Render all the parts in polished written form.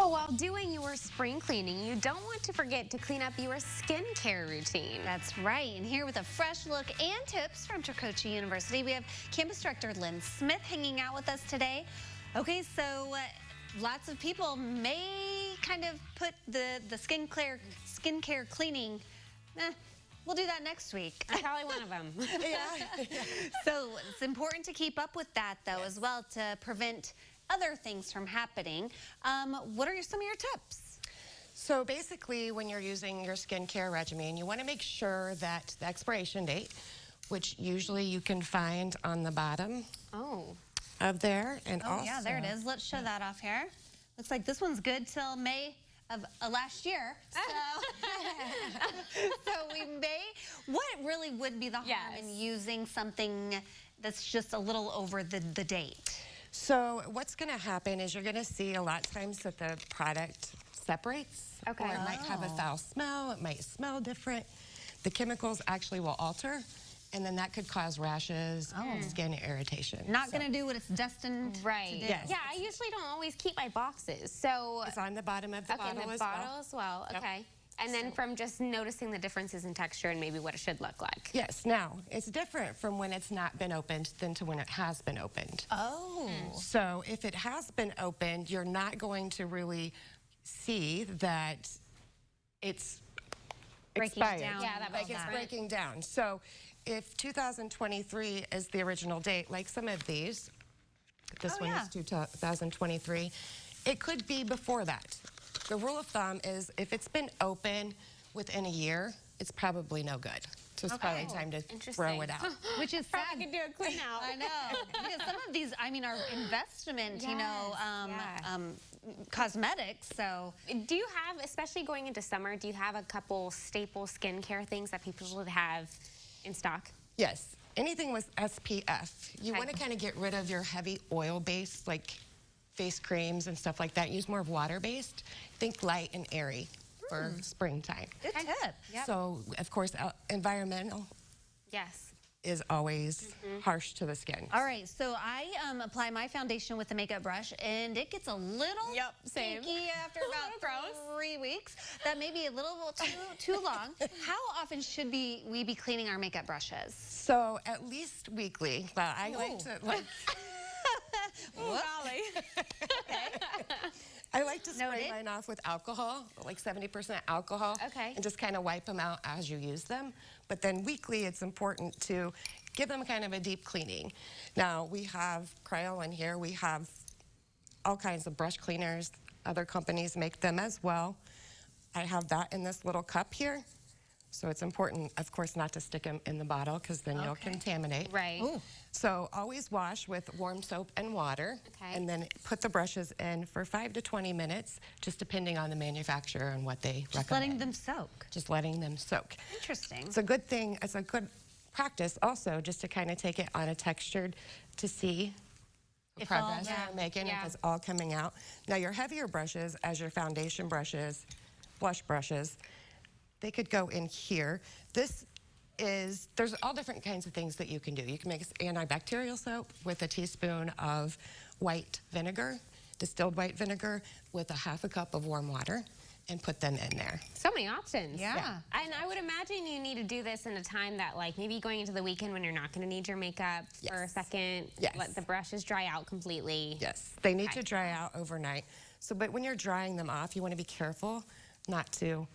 while doing your spring cleaning, you don't want to forget to clean up your skincare routine. That's right. And here with a fresh look and tips from Tricoci University, we have Campus Director Lynn Smith hanging out with us today. Okay, so lots of people may kind of put the skincare cleaning, we'll do that next week. I'm probably one of them. Yeah. So it's important to keep up with that, though, as well, to prevent other things from happening. What are some of your tips? So basically, when you're using your skincare regimen, you want to make sure that the expiration date, which usually you can find on the bottom of there, and also, yeah, there it is. Let's show that off here. Looks like this one's good till May of last year. So, what really would be the harm in using something that's just a little over the date? So what's going to happen is you're going to see a lot of times that the product separates. Okay. Or it might have a foul smell. It might smell different. The chemicals actually will alter, and then that could cause rashes and skin irritation. Not going to do what it's destined to do. Yes. Yeah, I usually don't always keep my boxes. So it's on the bottom of the bottle as well. Yep. Okay. And then from just noticing the differences in texture and maybe what it should look like. Yes. Now, it's different from when it's not been opened than to when it has been opened. Oh. So if it has been opened, you're not going to really see that it's breaking expired. down. Yeah, that like it's breaking down. So if 2023 is the original date, like some of these, this one is 2023, it could be before that. The rule of thumb is if it's been open within a year, it's probably no good. So it's probably time to throw it out. Which is sad. I could do a clean out. I know. Because some of these, I mean, are investment, you know, cosmetics. So do you have, especially going into summer, do you have a couple staple skincare things that people would have in stock? Yes. Anything with SPF. You want to kind of get rid of your heavy oil-based, like face creams and stuff like that. Use more of water-based. Think light and airy for springtime. Good tip. Yep. So, of course, environmental is always harsh to the skin. All right, so I apply my foundation with the makeup brush, and it gets a little stinky after about 3 weeks. That may be a little too long. How often should we be cleaning our makeup brushes? So, at least weekly. But I like to, like... golly. I like to spray mine off with alcohol, like 70% alcohol, and just kind of wipe them out as you use them. But then weekly, it's important to give them kind of a deep cleaning. Now, we have Cryo in here. We have all kinds of brush cleaners. Other companies make them as well. I have that in this little cup here. So it's important, of course, not to stick them in the bottle because then you'll contaminate. Right. Ooh. So always wash with warm soap and water, and then put the brushes in for 5 to 20 minutes, just depending on the manufacturer and what they recommend. Just letting them soak. Just letting them soak. Interesting. It's a good thing. It's a good practice also, just to kind of take it on a textured to see the progress you're making, if it's all coming out. Now your heavier brushes, as your foundation brushes, blush brushes, they could go in here. There's all different kinds of things that you can do. You can make antibacterial soap with a teaspoon of white vinegar, distilled white vinegar, with a half a cup of warm water, and put them in there. So many options. Yeah. And I would imagine you need to do this in a time that, like, maybe going into the weekend when you're not going to need your makeup for a second. Let the brushes dry out completely. Yes, they need to dry out overnight. So, but when you're drying them off, you want to be careful not to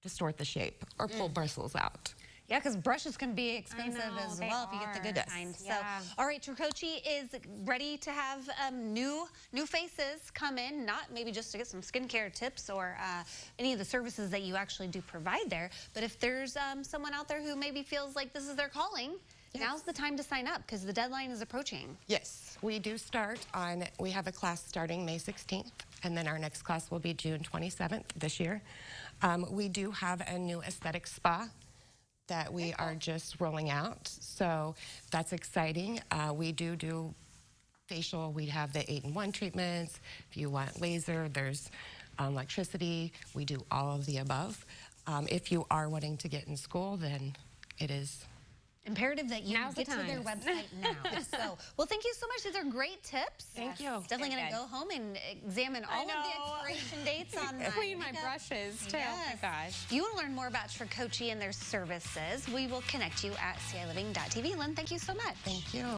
distort the shape or pull bristles out. Yeah, because brushes can be expensive as well if you get the good kind. So, all right, Tricoci is ready to have new faces come in, not maybe just to get some skincare tips or any of the services that you actually do provide there, but if there's someone out there who maybe feels like this is their calling, now's the time to sign up because the deadline is approaching. Yes, we do start on, we have a class starting May 16th, and then our next class will be June 27th this year. We do have a new aesthetic spa that we are just rolling out, so that's exciting. We do facial. We have the 8-in-1 treatments. If you want laser, there's electricity. We do all of the above. If you are wanting to get in school, then it is imperative that you get to their website now. So, well, thank you so much. These are great tips. Thank you. Definitely going to go home and examine all of the expiration dates on my clean my brushes, too. Yes. Oh, my gosh. If you want to learn more about Tricoci and their services, we will connect you at CILiving.tv. Lynn, thank you so much. Thank you.